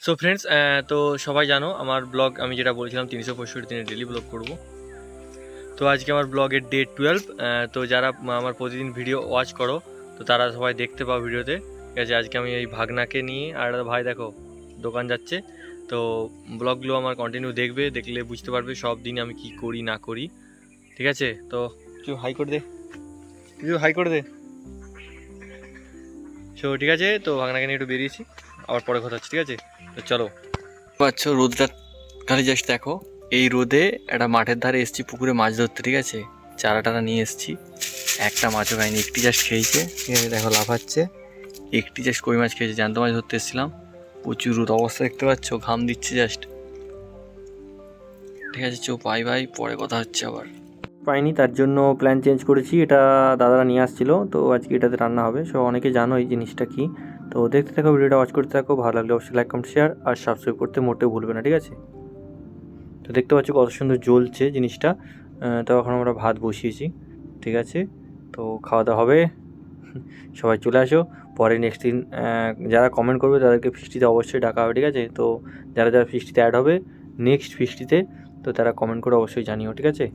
So friends, তো সবাই জানো আমার ব্লগ আমি যেটা বলছিলাম 365 দিনে ডেলি ব্লগ করব। তো আজকে আমার ব্লগের ডে 12। তো যারা আমার প্রতিদিন ভিডিও ওয়াচ করো তো তারা সবাই দেখতে পাও ভিডিওতে। ঠিক আছে, আজকে আমি এই ভাগনাকে নিয়ে আর একটা ভাই দেখো দোকান যাচ্ছে। তো ব্লগগুলো আমার কন্টিনিউ দেখবে, দেখলে বুঝতে পারবে সব দিন আমি কি করি না করি। ঠিক আছে, তো কিছু হাই করে দে, কিছু হাই করে দে। সো ঠিক আছে, তো ভাগনাকে নিয়ে একটু বেরিয়েছি, আবার পরে কথা হচ্ছে। ঠিক আছে, তো চলো। পাচ্ছ রোদটা খালি জাস্ট দেখো, এই রোদে একটা মাঠের ধারে এসছি পুকুরে মাছ ধরতে। ঠিক আছে, চারা টারা নিয়ে এসছি, একটা মাছও খাইনি, একটি জাস্ট খেয়েছে। ঠিক আছে, দেখো লাফাচ্ছে, একটি জাস্ট কই মাছ খেয়েছে। জ্যান্ত মাছ ধরতে এসেছিলাম, প্রচুর রোদ, অবস্থা দেখতে পাচ্ছ, ঘাম দিচ্ছে জাস্ট। ঠিক আছে, চো বাই বাই, পরে কথা হচ্ছে আবার। পাইনি, তার জন্য প্ল্যান চেঞ্জ করেছি। এটা দাদারা নিয়ে আসছিল, তো আজকে এটাতে রান্না হবে। সো অনেকে জানো এই জিনিসটা কি। তো দেখতে থাকো, ভিডিওটা ওয়াচ করতে থাকো, ভালো লাগলে অবশ্যই লাইক কমেন্ট শেয়ার আর সাবস্ক্রাইব করতে মোটেও ভুলবে না। ঠিক আছে, তো দেখতে পাচ্ছ কত সুন্দর জ্বলছে জিনিসটা। তো এখন আমরা ভাত বসিয়েছি। ঠিক আছে, তো খাওয়া দাওয়া হবে, সবাই চলে আসো। পরে নেক্সট দিন যারা কমেন্ট করবে তাদেরকে ফিস্টিতে অবশ্যই ডাকা হবে। ঠিক আছে, তো যারা যারা ফিস্টিতে অ্যাড হবে নেক্সট ফিস্টিতে, তো তারা কমেন্ট করে অবশ্যই জানিও। ঠিক আছে।